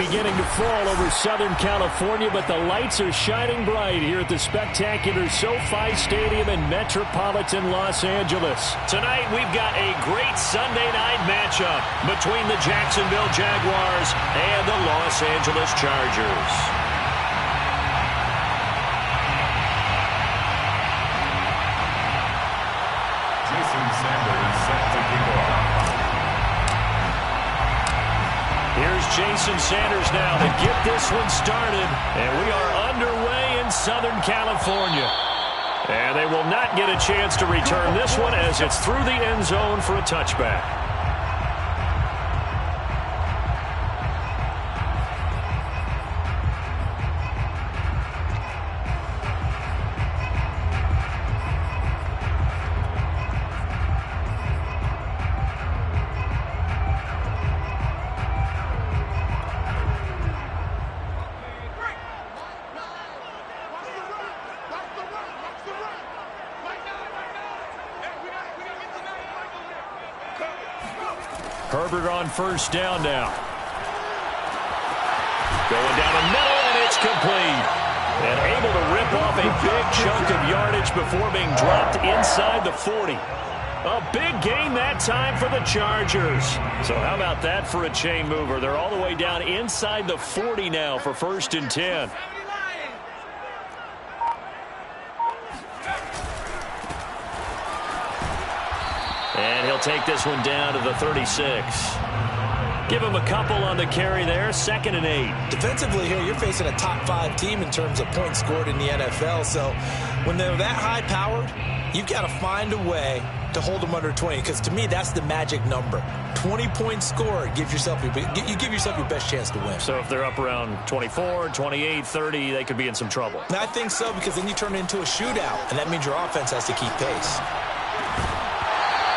beginning to fall over Southern California, but the lights are shining bright here at the spectacular SoFi Stadium in metropolitan Los Angeles. Tonight, we've got a great Sunday night matchup between the Jacksonville Jaguars and the Los Angeles Chargers. Here's Jason Sanders now to get this one started. And we are underway in Southern California. And they will not get a chance to return this one as it's through the end zone for a touchback. Herbert on first down now. Going down the middle, and it's complete. And able to rip off a big chunk of yardage before being dropped inside the 40. A big gain that time for the Chargers. So how about that for a chain mover? They're all the way down inside the 40 now for 1st and 10. And he'll take this one down to the 36. Give him a couple on the carry there. 2nd and 8. Defensively here, you're facing a top 5 team in terms of points scored in the NFL. So when they're that high powered, you've got to find a way to hold them under 20. Because to me, that's the magic number. 20 points scored, you give yourself your best chance to win. So if they're up around 24, 28, 30, they could be in some trouble. And I think so, because then you turn it into a shootout, and that means your offense has to keep pace.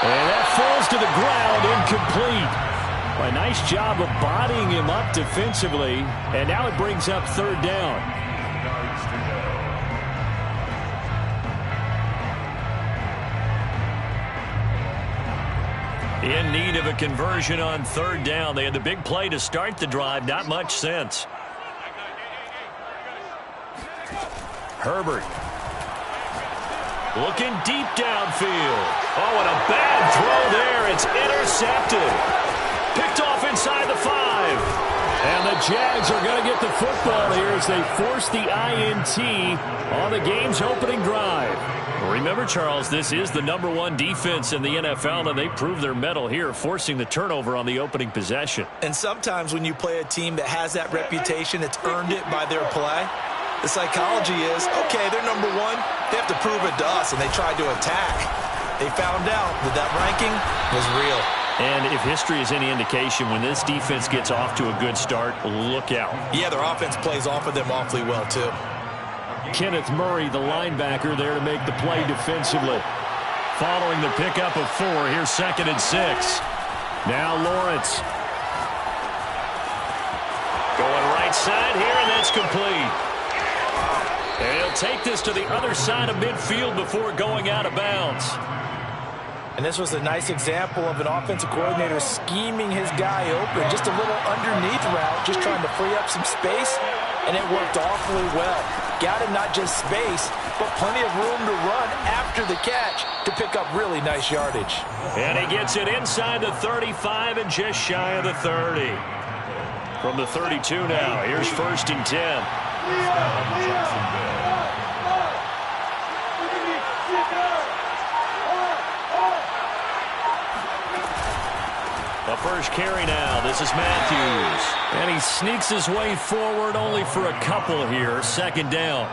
And that falls to the ground, incomplete. A nice job of bodying him up defensively, and now it brings up 3rd down. In need of a conversion on 3rd down. They had the big play to start the drive, not much sense. Herbert. Looking deep downfield. Oh, and a bad throw there. It's intercepted. Picked off inside the 5. And the Jags are going to get the football here as they force the INT on the game's opening drive. Remember, Charles, this is the #1 defense in the NFL, and they prove their mettle here, forcing the turnover on the opening possession. And sometimes when you play a team that has that reputation, it's earned it by their play. The psychology is, okay, they're #1. They have to prove it to us, and they tried to attack. They found out that ranking was real. And if history is any indication, when this defense gets off to a good start, look out. Yeah, their offense plays off of them awfully well, too. Kenneth Murray, the linebacker, there to make the play defensively. Following the pickup of 4, here's 2nd and 6. Now Lawrence. Going right side here, and that's complete. And he'll take this to the other side of midfield before going out of bounds. And this was a nice example of an offensive coordinator scheming his guy open. Just a little underneath route, just trying to free up some space, and it worked awfully well. Got him not just space, but plenty of room to run after the catch to pick up really nice yardage. And he gets it inside the 35 and just shy of the 30. From the 32 now, here's 1st and 10. The first carry now. This is Matthews. And he sneaks his way forward only for a couple here. 2nd down.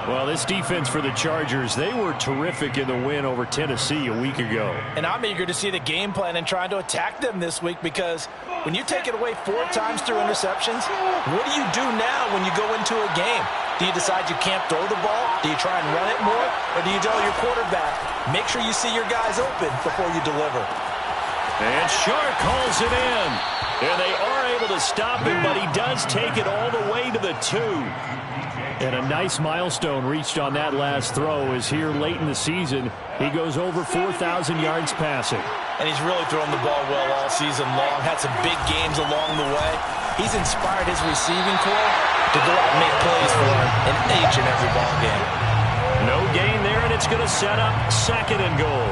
Well, this defense for the Chargers, they were terrific in the win over Tennessee a week ago. And I'm eager to see the game plan and trying to attack them this week, because when you take it away 4 times through interceptions, what do you do now when you go into a game? Do you decide you can't throw the ball? Do you try and run it more? Or do you tell your quarterback, make sure you see your guys open before you deliver? And Shark calls it in. And they are able to stop him, but he does take it all the way to the 2. And a nice milestone reached on that last throw is here late in the season. He goes over 4,000 yards passing. And he's really thrown the ball well all season long. Had some big games along the way. He's inspired his receiving corps to go out and make plays for him in each and every ball game. No gain there, and it's going to set up 2nd and goal.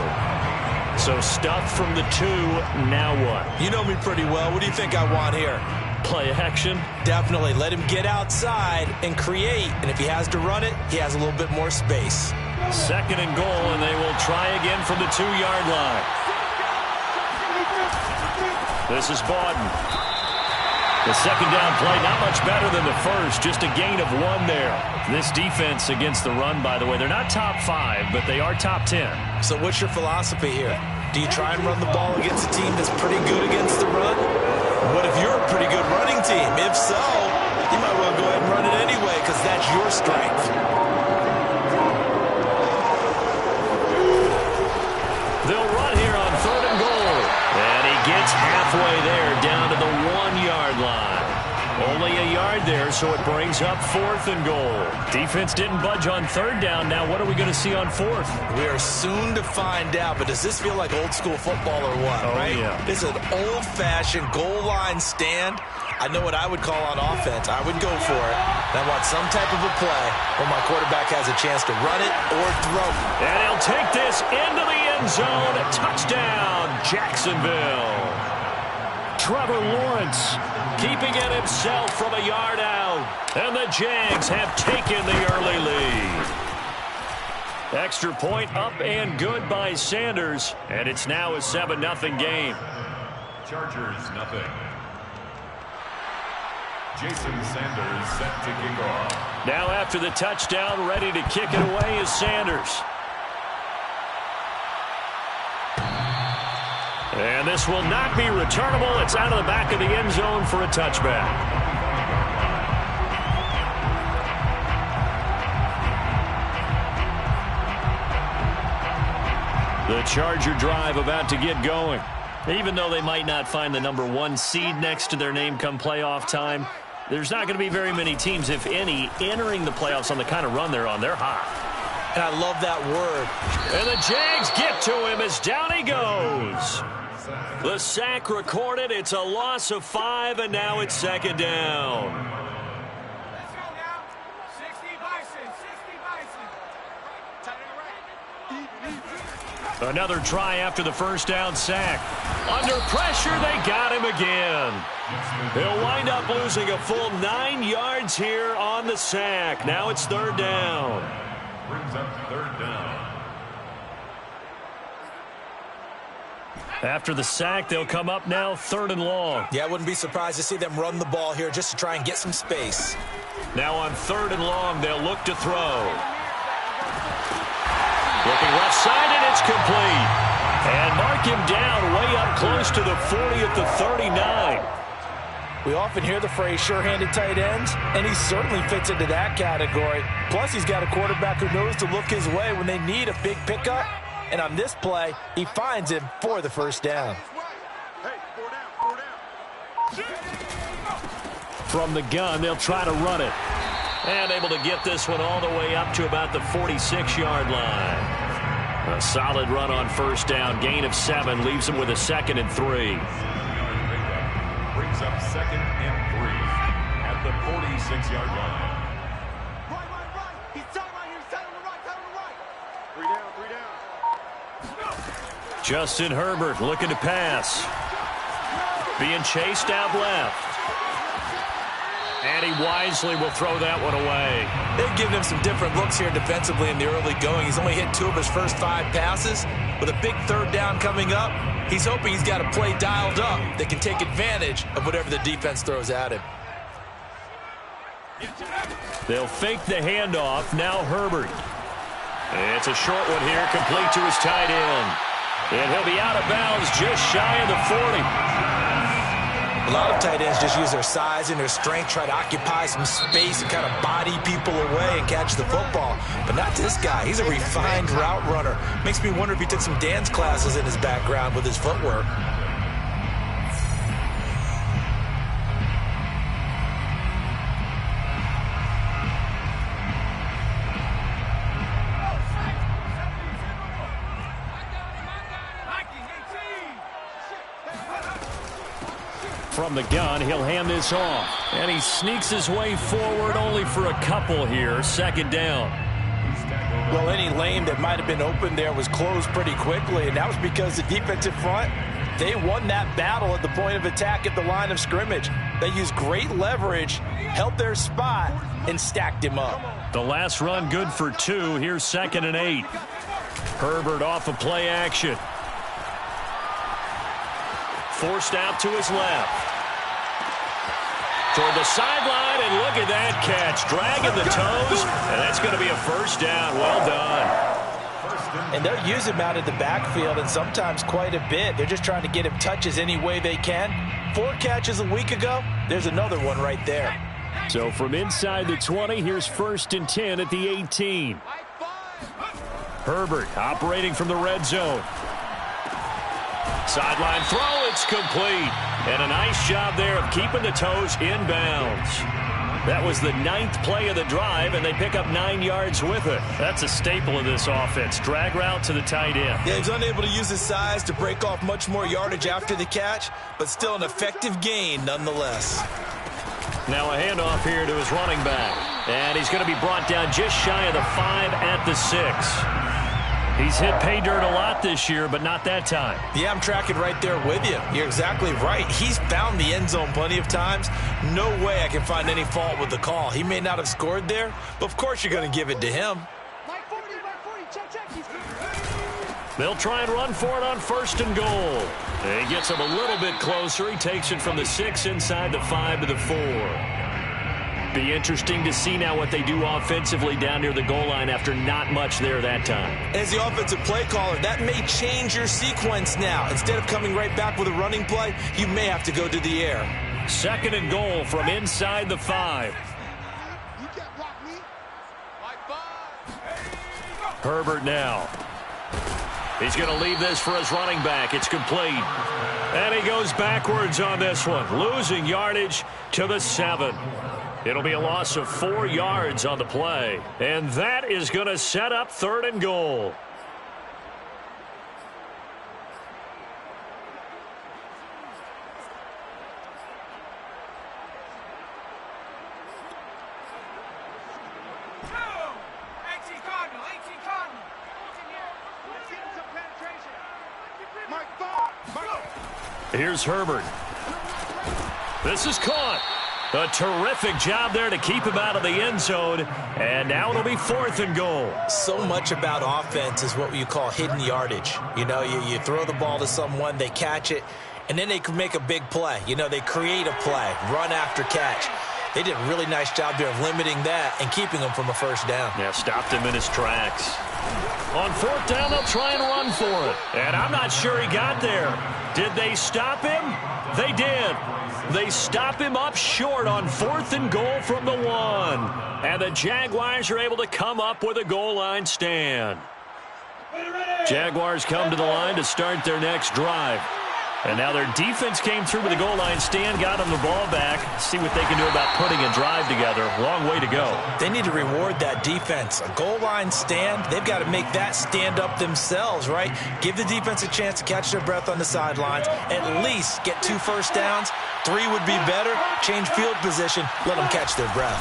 So stuffed from the 2, now what? You know me pretty well. What do you think I want here? Play action? Definitely. Let him get outside and create. And if he has to run it, he has a little bit more space. 2nd and goal, and they will try again from the 2-yard line. This is Bawden. The 2nd down play, not much better than the first, just a gain of 1 there. This defense against the run, by the way, they're not top 5, but they are top 10. So what's your philosophy here? Do you try and run the ball against a team that's pretty good against the run? What if you're a pretty good running team? If so, you might well go ahead and run it anyway because that's your strength. They'll run here on 3rd and goal. And he gets halfway there down to the 1-yard line. Only a yard there, so it brings up 4th and goal. Defense didn't budge on 3rd down. Now what are we going to see on 4th? We are soon to find out, but does this feel like old school football or what, right? Yeah. This is an old-fashioned goal line stand. I know what I would call on offense. I would go for it. And I want some type of a play where my quarterback has a chance to run it or throw it. And he'll take this into the end zone. Touchdown, Jacksonville. Trevor Lawrence keeping it himself from a yard out. And the Jags have taken the early lead. Extra point up and good by Sanders. And it's now a 7-0 game. Chargers, nothing. Jason Sanders set to kick off. Now after the touchdown, ready to kick it away is Sanders. And this will not be returnable. It's out of the back of the end zone for a touchback. The Charger drive about to get going. Even though they might not find the number 1 seed next to their name come playoff time, there's not going to be very many teams, if any, entering the playoffs on the kind of run they're on. They're hot. And I love that word. And the Jags get to him as down he goes. The sack recorded. It's a loss of 5, and now it's 2nd down. Let's go now. 60 Bison. 60 Bison. Another try after the first down sack. Under pressure, they got him again. He'll wind up losing a full 9 yards here on the sack. Now it's 3rd down. Brings up 3rd down. After the sack, they'll come up now 3rd and long. Yeah, I wouldn't be surprised to see them run the ball here just to try and get some space. Now on 3rd and long, they'll look to throw. Looking left side, and it's complete. And mark him down way up close to the 40 at the 39. We often hear the phrase sure-handed tight ends, and he certainly fits into that category. Plus, he's got a quarterback who knows to look his way when they need a big pickup. And on this play, he finds him for the 1st down. From the gun, they'll try to run it. And able to get this one all the way up to about the 46-yard line. A solid run on 1st down. Gain of 7 leaves him with a 2nd and 3. Brings up 2nd and 3 at the 46-yard line. Right. He's tight right here. He's tight on the right. Tight on the right. 3 down. Justin Herbert looking to pass. Being chased out left. And he wisely will throw that one away. They've given him some different looks here defensively in the early going. He's only hit 2 of his first 5 passes. With a big 3rd down coming up, he's hoping he's got a play dialed up that can take advantage of whatever the defense throws at him. They'll fake the handoff. Now Herbert. It's a short one here, complete to his tight end. And he'll be out of bounds just shy of the 40. A lot of tight ends just use their size and their strength, try to occupy some space and kind of body people away and catch the football. But not this guy. He's a refined route runner. Makes me wonder if he took some dance classes in his background with his footwork. from the gun. He'll hand this off. And he sneaks his way forward only for a couple here. Second down. Well, any lane that might have been open there was closed pretty quickly, and that was because the defensive front, they won that battle at the point of attack at the line of scrimmage. They used great leverage, held their spot, and stacked him up. The last run good for 2. Here's 2nd and 8. Herbert off of play action. Forced out to his left. Toward the sideline, and look at that catch. Dragging the toes, and that's going to be a first down. Well done. And they'll use him out of the backfield, and sometimes quite a bit. They're just trying to get him touches any way they can. 4 catches a week ago. There's another one right there. So from inside the 20, here's 1st and 10 at the 18. Herbert operating from the red zone. Sideline throw, it's complete. And a nice job there of keeping the toes inbounds. That was the 9th play of the drive, and they pick up 9 yards with it. That's a staple of this offense. Drag route to the tight end. Yeah, he's unable to use his size to break off much more yardage after the catch, but still an effective gain nonetheless. Now a handoff here to his running back. And he's going to be brought down just shy of the 5 at the 6. He's hit pay dirt a lot this year, but not that time. Yeah, I'm tracking right there with you. You're exactly right. He's found the end zone plenty of times. No way I can find any fault with the call. He may not have scored there, but of course you're going to give it to him. They'll try and run for it on 1st and goal. He gets him a little bit closer. He takes it from the 6 inside the 5 to the 4. Be interesting to see now what they do offensively down near the goal line after not much there that time. As the offensive play caller, that may change your sequence now. Instead of coming right back with a running play, you may have to go to the air. 2nd and goal from inside the 5. Herbert now. He's going to leave this for his running back. It's complete. And he goes backwards on this one, losing yardage to the 7. It'll be a loss of 4 yards on the play. And that is going to set up 3rd and goal. Here's Herbert. This is caught. A terrific job there to keep him out of the end zone. And now it'll be 4th and goal. So much about offense is what you call hidden yardage. You know, you throw the ball to someone, they catch it, and then they can make a big play. You know, they create a play, run after catch. They did a really nice job there of limiting that and keeping him from a first down. Yeah, stopped him in his tracks. On 4th down, they'll try and run for it. And I'm not sure he got there. Did they stop him? They did. They stop him up short on 4th and goal from the 1. And the Jaguars are able to come up with a goal line stand. Jaguars come to the line to start their next drive. And now their defense came through with a goal line stand, got them the ball back. See what they can do about putting a drive together. Long way to go. They need to reward that defense. A goal line stand, they've got to make that stand up themselves, right? Give the defense a chance to catch their breath on the sidelines. At least get 2 first downs. 3 would be better. Change field position. Let them catch their breath.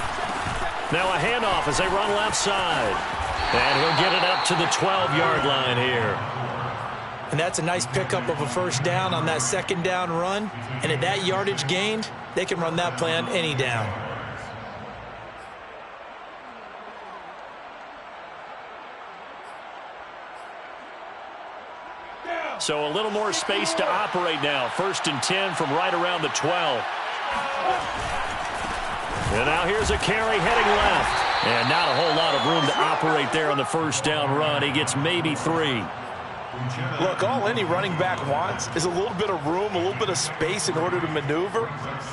Now a handoff as they run left side. And he'll get it up to the 12-yard line here. And that's a nice pickup of a first down on that 2nd down run. And at that yardage gained, they can run that play on any down. So a little more space to operate now. 1st and 10 from right around the 12. And now here's a carry heading left. And not a whole lot of room to operate there on the first down run. He gets maybe 3. Look, all any running back wants is a little bit of room, a little bit of space in order to maneuver.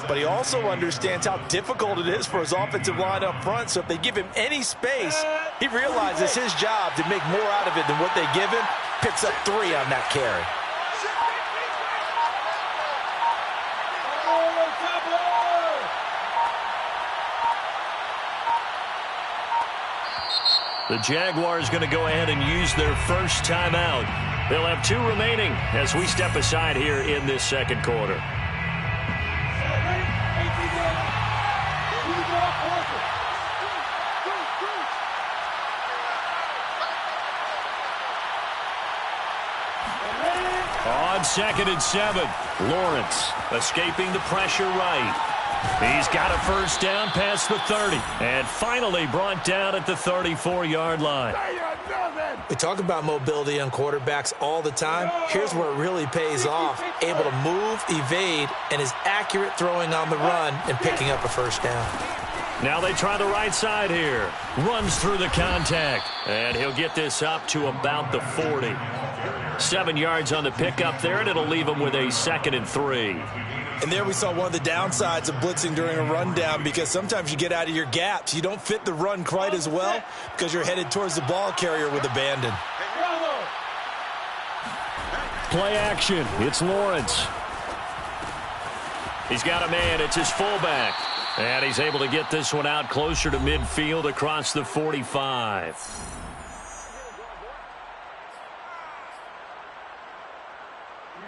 But he also understands how difficult it is for his offensive line up front. So if they give him any space, he realizes his job to make more out of it than what they give him. Picks up 3 on that carry. The Jaguars going to go ahead and use their first timeout. They'll have 2 remaining as we step aside here in this second quarter. On 2nd and 7, Lawrence escaping the pressure right. He's got a first down past the 30 and finally brought down at the 34-yard line. We talk about mobility on quarterbacks all the time. Here's where it really pays off. Able to move, evade, and is accurate throwing on the run and picking up a first down. Now they try the right side here. Runs through the contact, and he'll get this up to about the 40. 7 yards on the pickup there, and it'll leave him with a 2nd and 3. And there we saw one of the downsides of blitzing during a rundown, because sometimes you get out of your gaps. You don't fit the run quite as well because you're headed towards the ball carrier with abandon. Play action. It's Lawrence. He's got a man. It's his fullback. And he's able to get this one out closer to midfield across the 45.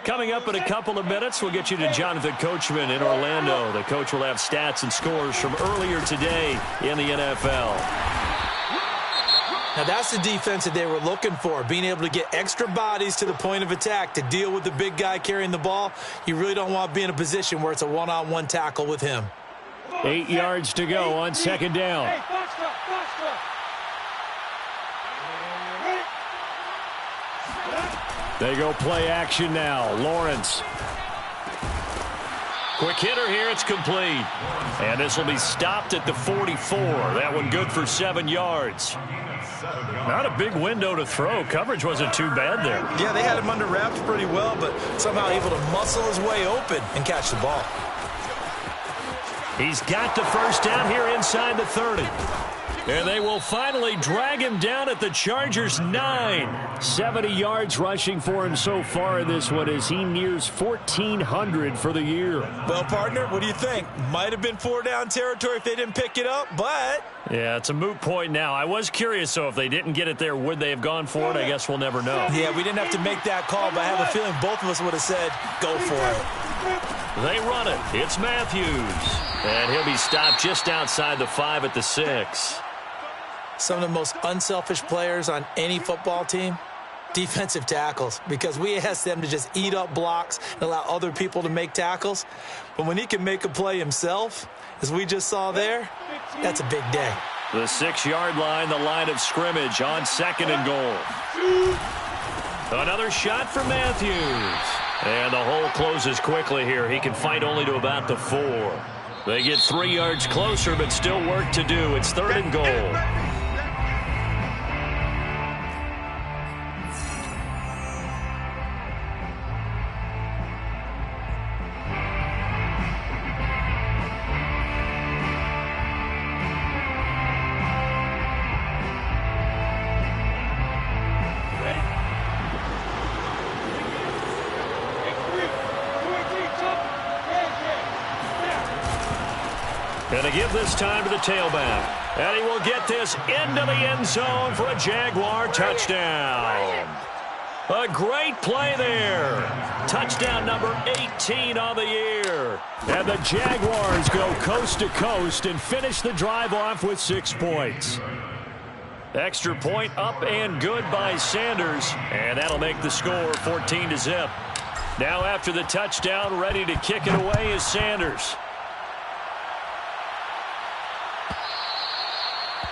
Coming up in a couple of minutes, we'll get you to Jonathan Coachman in Orlando. The coach will have stats and scores from earlier today in the NFL. Now that's the defense that they were looking for, being able to get extra bodies to the point of attack to deal with the big guy carrying the ball. You really don't want to be in a position where it's a one-on-one tackle with him. 8 yards to go on 2nd down. They go play action now. Lawrence. Quick hitter here. It's complete. And this will be stopped at the 44. That one good for 7 yards. Not a big window to throw. Coverage wasn't too bad there. Yeah, they had him under wraps pretty well, but somehow able to muscle his way open and catch the ball. He's got the first down here inside the 30. And they will finally drag him down at the Chargers' 9. 70 yards rushing for him so far in this one as he nears 1,400 for the year. Well, partner, what do you think? Might have been 4-down territory if they didn't pick it up, but... Yeah, it's a moot point now. I was curious, so if they didn't get it there, would they have gone for it? I guess we'll never know. Yeah, we didn't have to make that call, but I have a feeling both of us would have said, go for it. They run it. It's Matthews. And he'll be stopped just outside the 5 at the 6. Some of the most unselfish players on any football team, defensive tackles, because we ask them to just eat up blocks and allow other people to make tackles. But when he can make a play himself, as we just saw there, that's a big day. The 6-yard line, the line of scrimmage on 2nd and goal. Another shot for Matthews. And the hole closes quickly here. He can fight only to about the 4. They get 3 yards closer, but still work to do. It's 3rd and goal. And to give this time to the tailback. And he will get this into the end zone for a Jaguar touchdown. A great play there. Touchdown number 18 on the year. And the Jaguars go coast to coast and finish the drive off with 6 points. Extra point up and good by Sanders. And that'll make the score 14-0. Now after the touchdown, ready to kick it away is Sanders.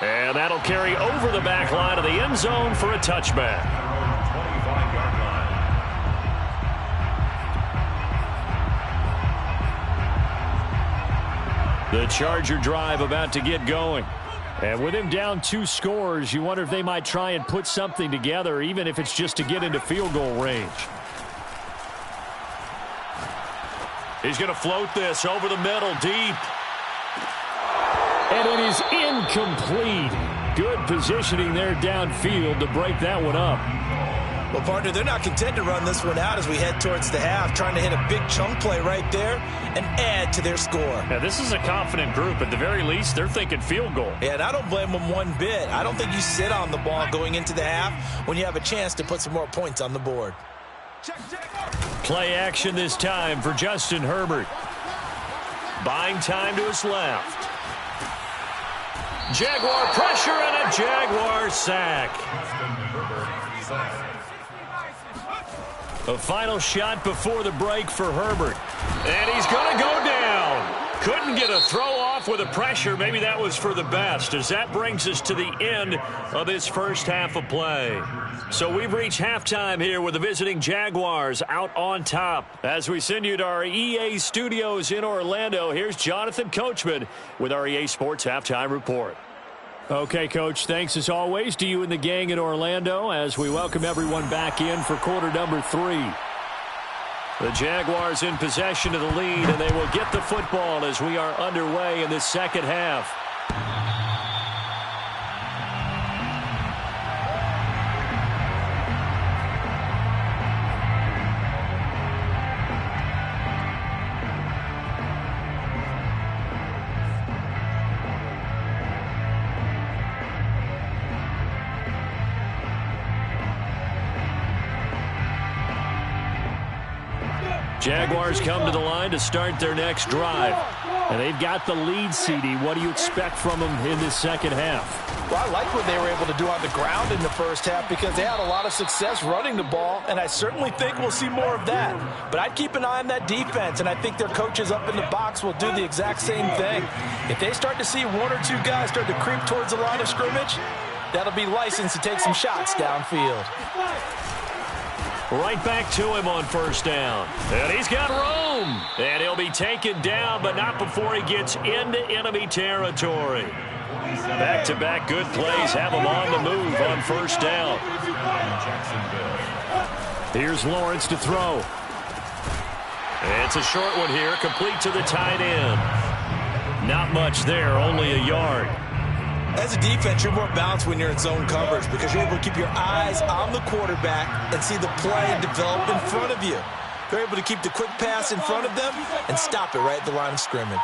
And that'll carry over the back line of the end zone for a touchback. 25-yard line. The Charger drive about to get going. And with him down 2 scores, you wonder if they might try and put something together, even if it's just to get into field goal range. He's going to float this over the middle, deep. And it is incomplete. Good positioning there downfield to break that one up. Well, partner, they're not content to run this one out as we head towards the half, trying to hit a big chunk play right there and add to their score. Now, this is a confident group. At the very least, they're thinking field goal. Yeah, and I don't blame them one bit. I don't think you sit on the ball going into the half when you have a chance to put some more points on the board. Play action this time for Justin Herbert. Buying time to his left. Jaguar pressure and a Jaguar sack. A final shot before the break for Herbert. And he's going to go down. Couldn't get a throw off with the pressure. Maybe that was for the best, as that brings us to the end of this first half of play. So we've reached halftime here with the visiting Jaguars out on top. As we send you to our EA studios in Orlando, here's Jonathan Coachman with our EA Sports Halftime Report. Okay, Coach, thanks as always to you and the gang in Orlando as we welcome everyone back in for quarter number 3. The Jaguars in possession of the lead, and they will get the football as we are underway in this second half. Jaguars come to the line to start their next drive. And they've got the lead, CD. What do you expect from them in this second half? Well, I like what they were able to do on the ground in the first half because they had a lot of success running the ball, and I certainly think we'll see more of that. But I'd keep an eye on that defense, and I think their coaches up in the box will do the exact same thing. If they start to see one or two guys start to creep towards the line of scrimmage, that'll be licensed to take some shots downfield. Right back to him on first down. And he's got room. And he'll be taken down, but not before he gets into enemy territory. Back-to-back good plays have him on the move on first down. Here's Lawrence to throw. It's a short one here, complete to the tight end. Not much there, only a yard. As a defense, you're more balanced when you're in zone coverage because you're able to keep your eyes on the quarterback and see the play develop in front of you. You're able to keep the quick pass in front of them and stop it right at the line of scrimmage.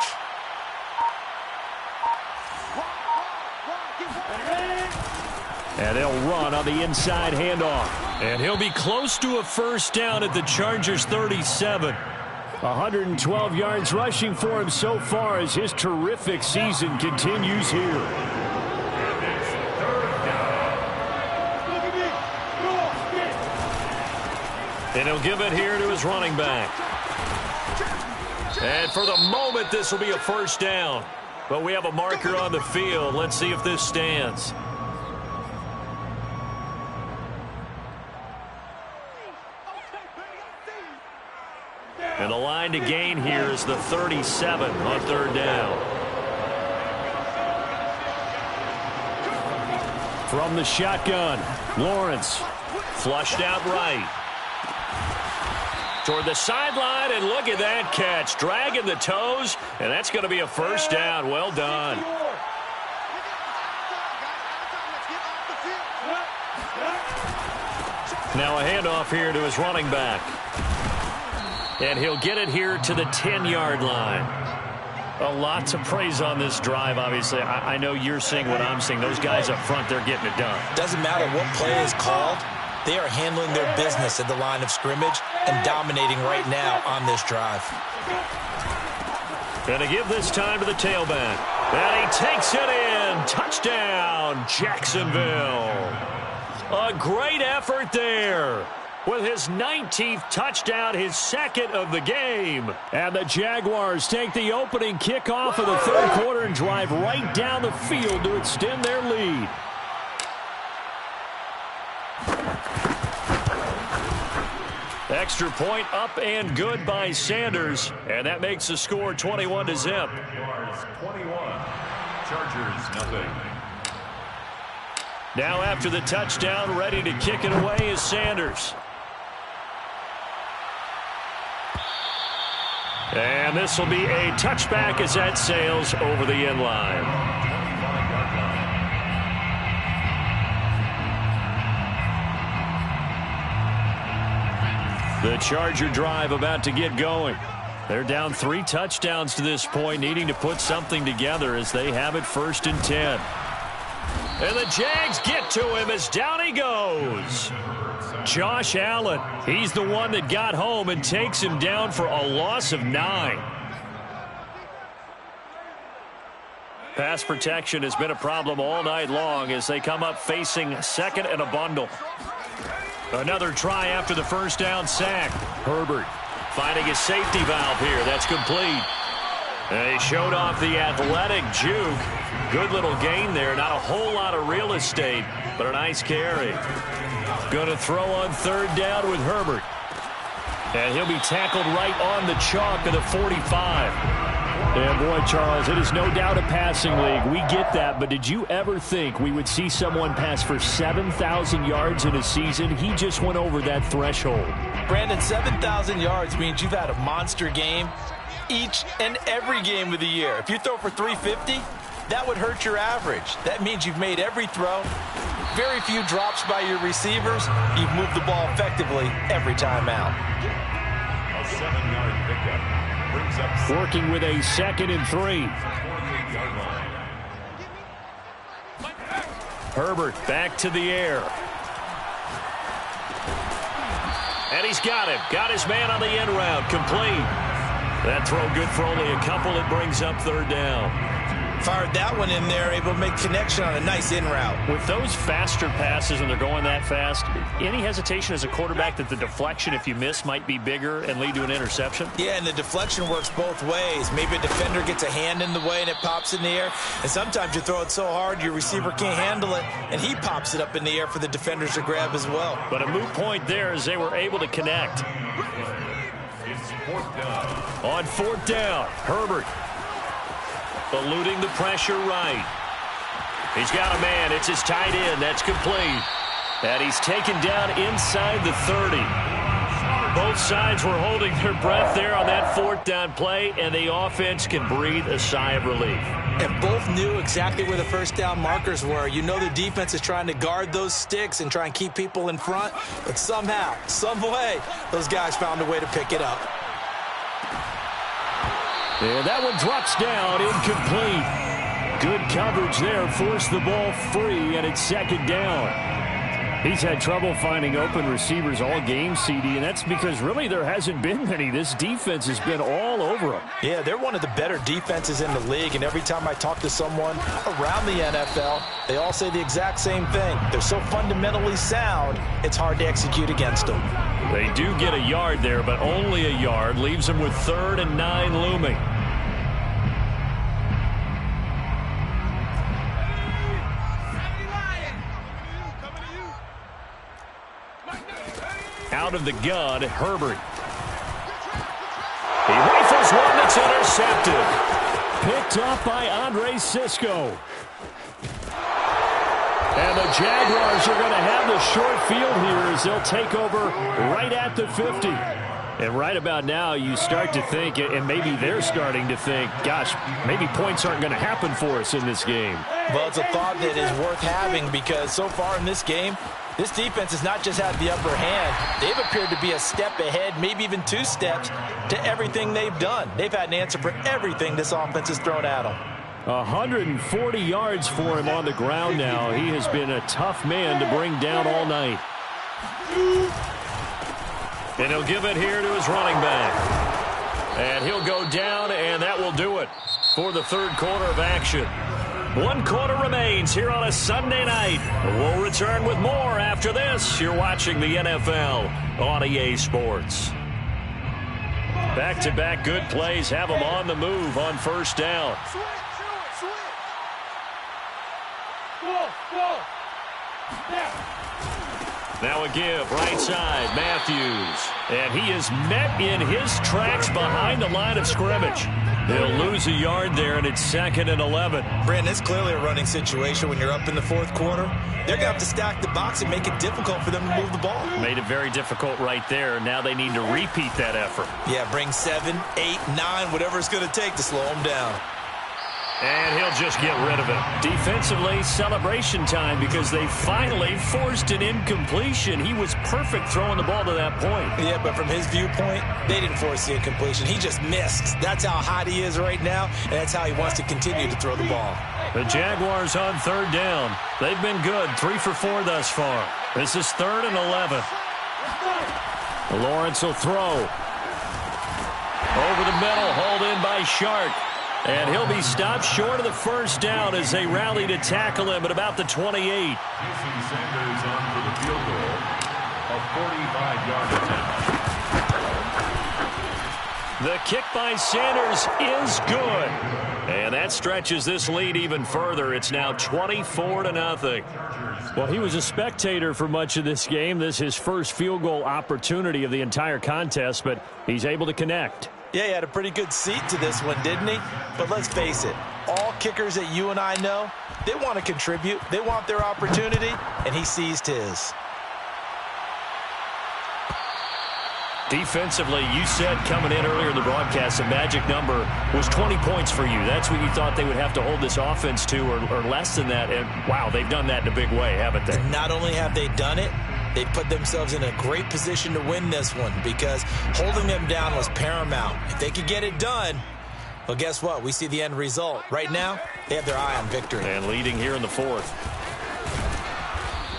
And they'll run on the inside handoff. And he'll be close to a first down at the Chargers' 37. 112 yards rushing for him so far as his terrific season continues here. And he'll give it here to his running back. And for the moment, this will be a first down. But we have a marker on the field. Let's see if this stands. And the line to gain here is the 37 on third down. From the shotgun, Lawrence flushed out right. Toward the sideline, and look at that catch. Dragging the toes, and that's going to be a first down. Well done. Now a handoff here to his running back. And he'll get it here to the 10-yard line. A lot to praise on this drive, obviously. I know you're seeing what I'm seeing. Those guys up front, they're getting it done. Doesn't matter what play is called. They are handling their business at the line of scrimmage and dominating right now on this drive. Going to give this time to the tailback. And he takes it in. Touchdown, Jacksonville. A great effort there. With his 19th touchdown, his second of the game. And the Jaguars take the opening kickoff of the third quarter and drive right down the field to extend their lead. Extra point up and good by Sanders. And that makes the score 21-0. 21. Chargers, nothing. Now after the touchdown, ready to kick it away is Sanders. And this will be a touchback as that sails over the end line. The Charger drive about to get going. They're down 3 touchdowns to this point, needing to put something together as they have it 1st and 10. And the Jags get to him as down he goes. Josh Allen, he's the one that got home and takes him down for a loss of 9. Pass protection has been a problem all night long as they come up facing second and a bundle. Another try after the first down sack. Herbert finding his safety valve here. That's complete. And he showed off the athletic juke. Good little gain there. Not a whole lot of real estate, but a nice carry. Going to throw on third down with Herbert. And he'll be tackled right on the chalk of the 45. And boy, Charles, it is no doubt a passing league. We get that, but did you ever think we would see someone pass for 7,000 yards in a season? He just went over that threshold. Brandon, 7,000 yards means you've had a monster game each and every game of the year. If you throw for 350, that would hurt your average. That means you've made every throw. Very few drops by your receivers. You've moved the ball effectively every time out. A 7-yard pickup brings up Working with a 2nd and 3. 48-yard line. Herbert back to the air. And he's got him. Got his man on the end route. Complete. That throw good for only a couple. It brings up third down. Fired that one in there, able to make connection on a nice in route. With those faster passes and they're going that fast, any hesitation as a quarterback that the deflection, if you miss, might be bigger and lead to an interception? Yeah, and the deflection works both ways. Maybe a defender gets a hand in the way and it pops in the air. And sometimes you throw it so hard your receiver can't handle it, and he pops it up in the air for the defenders to grab as well. But a moot point there as they were able to connect. It's fourth down. On fourth down, Herbert eluding the pressure right. He's got a man. It's his tight end. That's complete. And he's taken down inside the 30. Both sides were holding their breath there on that fourth down play, and the offense can breathe a sigh of relief. And both knew exactly where the first down markers were. You know the defense is trying to guard those sticks and try and keep people in front, but somehow, some way, those guys found a way to pick it up. And that one drops down, incomplete. Good coverage there, forced the ball free, and it's second down. He's had trouble finding open receivers all game, CD, and that's because really there hasn't been many. This defense has been all over them. Yeah, they're one of the better defenses in the league, and every time I talk to someone around the NFL, they all say the exact same thing. They're so fundamentally sound, it's hard to execute against them. They do get a yard there, but only a yard. Leaves them with 3rd and 9 looming. Out of the gun, Herbert. He rifles one that's intercepted. Picked off by Andre Sisco. And the Jaguars are going to have the short field here as they'll take over right at the 50. And right about now, you start to think, and maybe they're starting to think, gosh, maybe points aren't going to happen for us in this game. Well, it's a thought that is worth having because so far in this game, this defense has not just had the upper hand. They've appeared to be a step ahead, maybe even 2 steps, to everything they've done. They've had an answer for everything this offense has thrown at them. 140 yards for him on the ground now. He has been a tough man to bring down all night. And he'll give it here to his running back. And he'll go down, and that will do it for the third quarter of action. 1 quarter remains here on a Sunday night. We'll return with more after this. You're watching the NFL on EA Sports. Back-to-back good plays have them on the move on first down. Now a give, right side, Matthews. And he is met in his tracks behind the line of scrimmage. He'll lose a yard there, and it's 2nd and 11. Brandon, it's clearly a running situation when you're up in the fourth quarter. They're going to have to stack the box and make it difficult for them to move the ball. Made it very difficult right there. Now they need to repeat that effort. Yeah, bring 7, 8, 9, whatever it's going to take to slow them down. And he'll just get rid of it. Defensively, celebration time because they finally forced an incompletion. He was perfect throwing the ball to that point. Yeah, but from his viewpoint, they didn't force the incompletion. He just missed. That's how hot he is right now, and that's how he wants to continue to throw the ball. The Jaguars on third down. They've been good, 3 for 4 thus far. This is 3rd and 11. Lawrence will throw. Over the middle, hauled in by Shark. And he'll be stopped short of the first down as they rally to tackle him at about the 28. Casey Sanders on for the field goal. A 45-yard attempt. The kick by Sanders is good. And that stretches this lead even further. It's now 24-0. Well, he was a spectator for much of this game. This is his first field goal opportunity of the entire contest, but he's able to connect. Yeah, he had a pretty good seat to this one, didn't he? But let's face it, all kickers that you and I know, they want to contribute. They want their opportunity, and he seized his. Defensively, you said coming in earlier in the broadcast, the magic number was 20 points for you. That's what you thought they would have to hold this offense to, or less than that. And, wow, they've done that in a big way, haven't they? And not only have they done it, they put themselves in a great position to win this one because holding them down was paramount. If they could get it done, well, guess what? We see the end result. Right now, they have their eye on victory. And leading here in the fourth.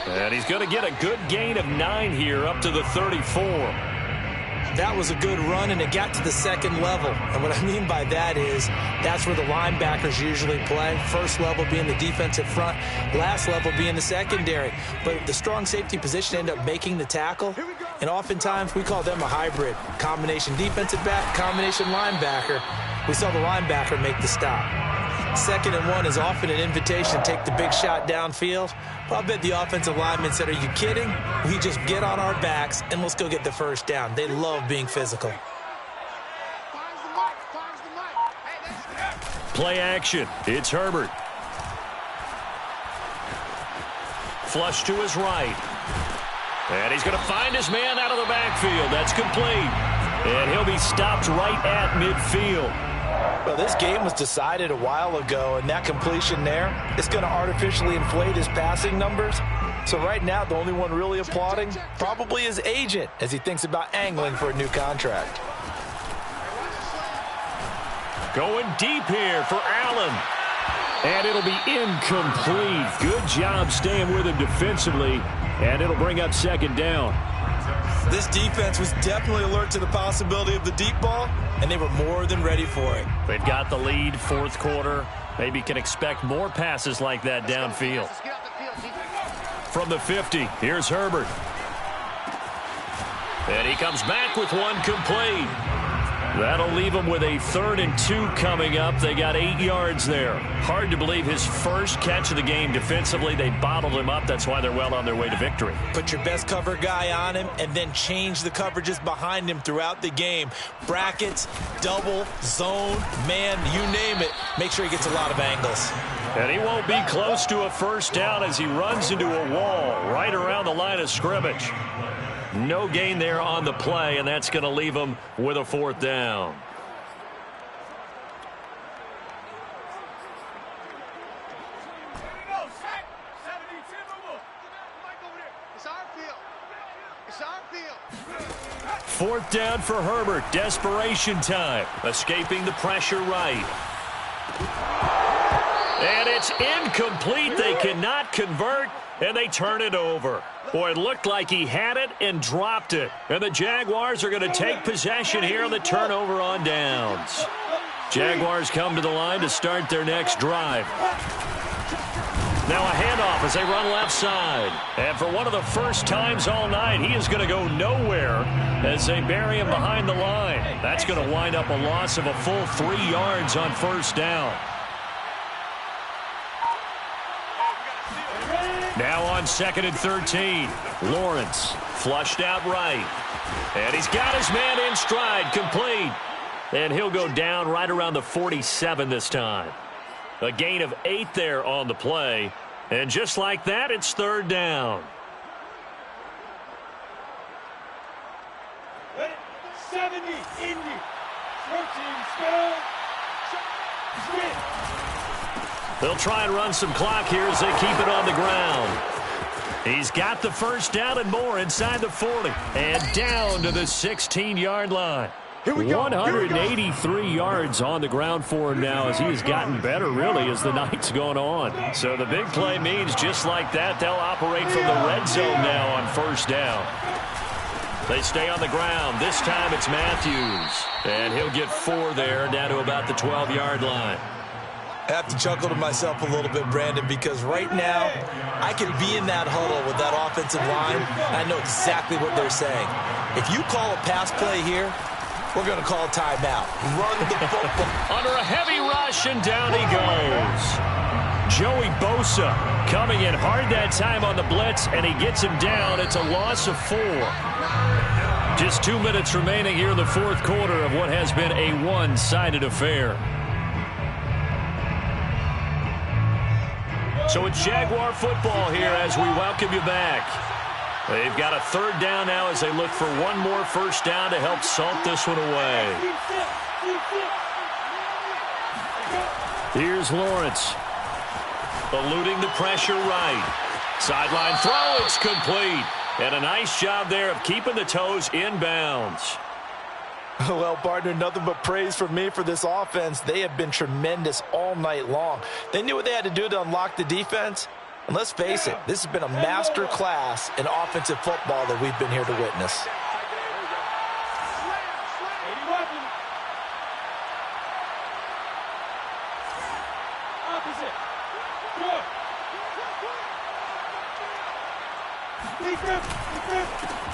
And he's going to get a good gain of 9 here up to the 34. That was a good run, and it got to the second level. And what I mean by that is that's where the linebackers usually play. First level being the defensive front, last level being the secondary. But the strong safety position ended up making the tackle, and oftentimes we call them a hybrid. Combination defensive back, combination linebacker. We saw the linebacker make the stop. 2nd and 1 is often an invitation to take the big shot downfield. Well, I bet the offensive lineman said, are you kidding? We just get on our backs and let's go get the first down. They love being physical. Play action. It's Herbert. Flush to his right. And he's going to find his man out of the backfield. That's complete. And he'll be stopped right at midfield. Well, this game was decided a while ago, and that completion there is going to artificially inflate his passing numbers. So right now, the only one really applauding probably his agent as he thinks about angling for a new contract. Going deep here for Allen. And it'll be incomplete. Good job staying with him defensively, and it'll bring up 2nd down. This defense was definitely alert to the possibility of the deep ball, and they were more than ready for it. They've got the lead, 4th quarter. Maybe can expect more passes like that downfield. From the 50, here's Herbert. And he comes back with one complete. That'll leave him with a 3rd and 2 coming up. They got 8 yards there. Hard to believe his first catch of the game defensively. They bottled him up. That's why they're well on their way to victory. Put your best cover guy on him and then change the coverages behind him throughout the game. Brackets, double, zone, man, you name it. Make sure he gets a lot of angles. And he won't be close to a first down as he runs into a wall right around the line of scrimmage. No gain there on the play, and that's going to leave him with a 4th down. Fourth down for Herbert. Desperation time. Escaping the pressure right. And it's incomplete. They cannot convert, and they turn it over. Boy, it looked like he had it and dropped it. And the Jaguars are going to take possession here on the turnover on downs. Jaguars come to the line to start their next drive. Now a handoff as they run left side. And for one of the first times all night, he is going to go nowhere as they bury him behind the line. That's going to wind up a loss of a full 3 yards on first down. Now on 2nd and 13, Lawrence flushed out right. And he's got his man in stride, complete. And he'll go down right around the 47 this time. A gain of 8 there on the play. And just like that, it's 3rd down. 70, Indy, 14, spell, switch. They'll try and run some clock here as they keep it on the ground. He's got the first down and more inside the 40. And down to the 16-yard line. 183 yards on the ground for him now as he has gotten better, really, as the night's gone on. So the big play means just like that, they'll operate from the red zone now on first down. They stay on the ground. This time it's Matthews. And he'll get 4 there, down to about the 12-yard line. I have to chuckle to myself a little bit, Brandon, because right now I can be in that huddle with that offensive line, and I know exactly what they're saying. If you call a pass play here, we're going to call a timeout. Run the football. Under a heavy rush, and down he goes. Joey Bosa coming in hard that time on the blitz, and he gets him down. It's a loss of 4. Just 2 minutes remaining here in the fourth quarter of what has been a one-sided affair. So it's Jaguar football here as we welcome you back. They've got a 3rd down now as they look for one more first down to help salt this one away. Here's Lawrence. Eluding the pressure right. Sideline throw, it's complete. And a nice job there of keeping the toes inbounds. Well, partner, nothing but praise from me for this offense. They have been tremendous all night long. They knew what they had to do to unlock the defense. And let's face it, this has been a master class in offensive football that we've been here to witness.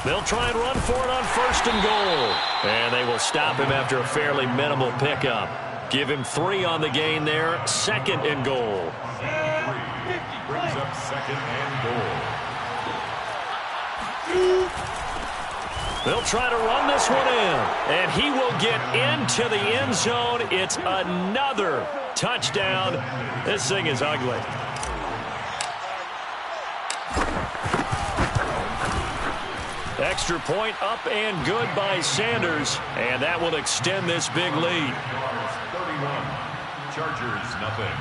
They'll try and run for it on 1st and goal. And they will stop him after a fairly minimal pickup. Give him 3 on the gain there. 2nd and goal. 3 brings up 2nd and goal. They'll try to run this one in. And he will get into the end zone. It's another touchdown. This thing is ugly. Extra point up and good by Sanders, and that will extend this big lead. 31, Chargers nothing.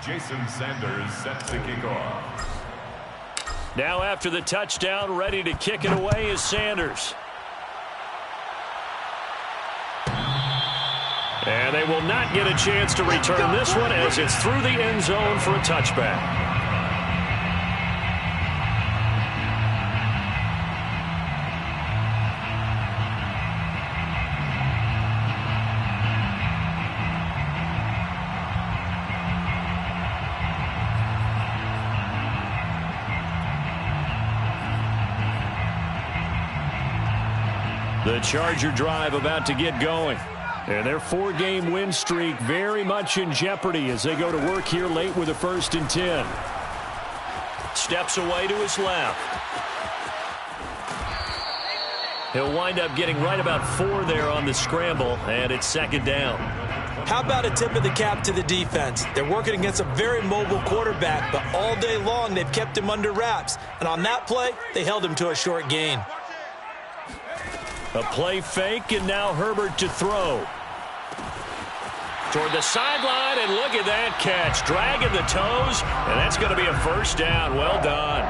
Jason Sanders set to kick off. Now after the touchdown, ready to kick it away is Sanders. And they will not get a chance to return this one as it's through the end zone for a touchback. The Charger drive about to get going. And their 4-game win streak very much in jeopardy as they go to work here late with a 1st and 10. Steps away to his left. He'll wind up getting right about 4 there on the scramble, and it's 2nd down. How about a tip of the cap to the defense? They're working against a very mobile quarterback, but all day long they've kept him under wraps. And on that play, they held him to a short gain. A play fake, and now Herbert to throw. Toward the sideline, and look at that catch. Dragging the toes, and that's going to be a 1st down. Well done.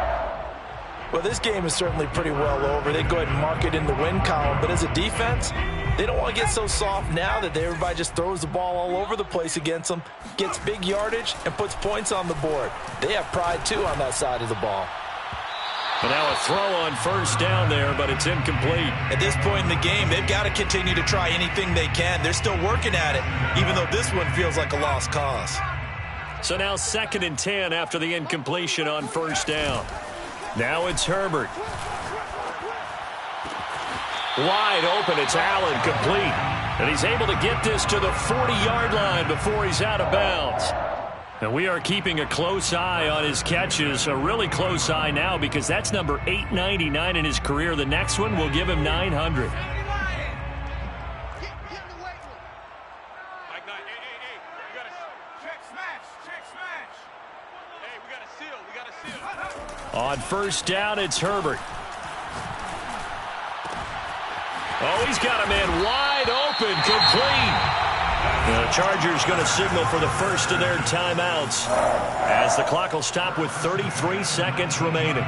Well, this game is certainly pretty well over. They go ahead and mark it in the win column, but as a defense, they don't want to get so soft now that everybody just throws the ball all over the place against them, gets big yardage, and puts points on the board. They have pride, too, on that side of the ball. And now a throw on 1st down there, but it's incomplete. At this point in the game, they've got to continue to try anything they can. They're still working at it, even though this one feels like a lost cause. So now 2nd and 10 after the incompletion on 1st down. Now it's Herbert. Wide open, it's Allen, complete. And he's able to get this to the 40-yard line before he's out of bounds. And we are keeping a close eye on his catches, a really close eye now because that's number 899 in his career. The next one will give him 900. On 1st down, it's Herbert. Oh, he's got a man wide open, complete. The Chargers going to signal for the first of their timeouts as the clock will stop with 33 seconds remaining.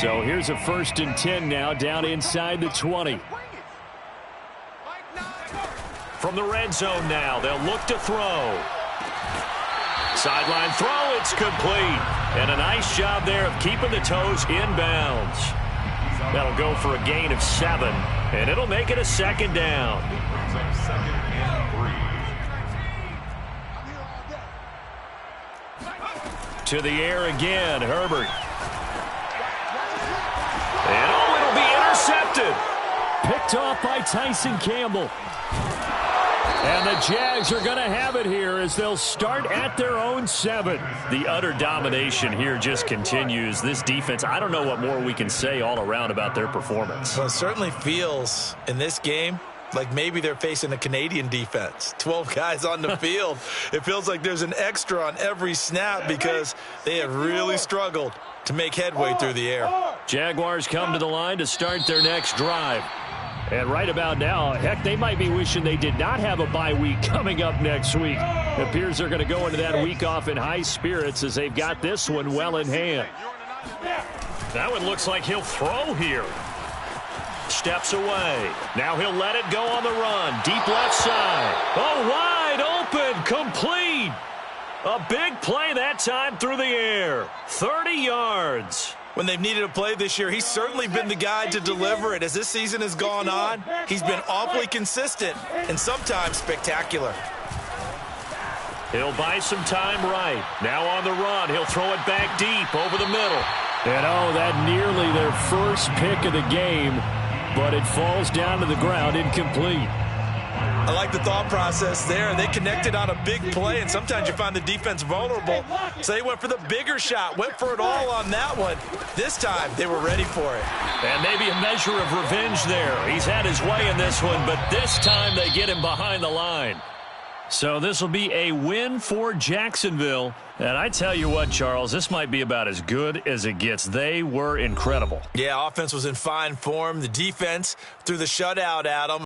So here's a 1st and 10 now, down inside the 20. From the red zone now, they'll look to throw. Sideline throw, it's complete. And a nice job there of keeping the toes inbounds. That'll go for a gain of 7, and it'll make it a 2nd down. Second and 3. To the air again, Herbert. And oh, it'll be intercepted. Picked off by Tyson Campbell. And the Jags are going to have it here as they'll start at their own 7. The utter domination here just continues. This defense, I don't know what more we can say all around about their performance. Well, it certainly feels in this game like maybe they're facing a Canadian defense. 12 guys on the field. It feels like there's an extra on every snap because they have really struggled to make headway through the air. Jaguars come to the line to start their next drive. And right about now, heck, they might be wishing they did not have a bye week coming up next week. It appears they're going to go into that week off in high spirits as they've got this one well in hand. That one looks like he'll throw here. Steps away. Now he'll let it go on the run. Deep left side. Oh, wide open. Complete. A big play that time through the air. 30 yards. When they've needed a play this year, he's certainly been the guy to deliver it. As this season has gone on, he's been awfully consistent and sometimes spectacular. He'll buy some time right. Now on the run. He'll throw it back deep over the middle. And oh, that nearly their first pick of the game, but it falls down to the ground incomplete. I like the thought process there. They connected on a big play, and sometimes you find the defense vulnerable. So they went for the bigger shot, went for it all on that one. This time, they were ready for it. And maybe a measure of revenge there. He's had his way in this one, but this time they get him behind the line. So this will be a win for Jacksonville. And I tell you what, Charles, this might be about as good as it gets. They were incredible. Yeah, offense was in fine form. The defense threw the shutout at them.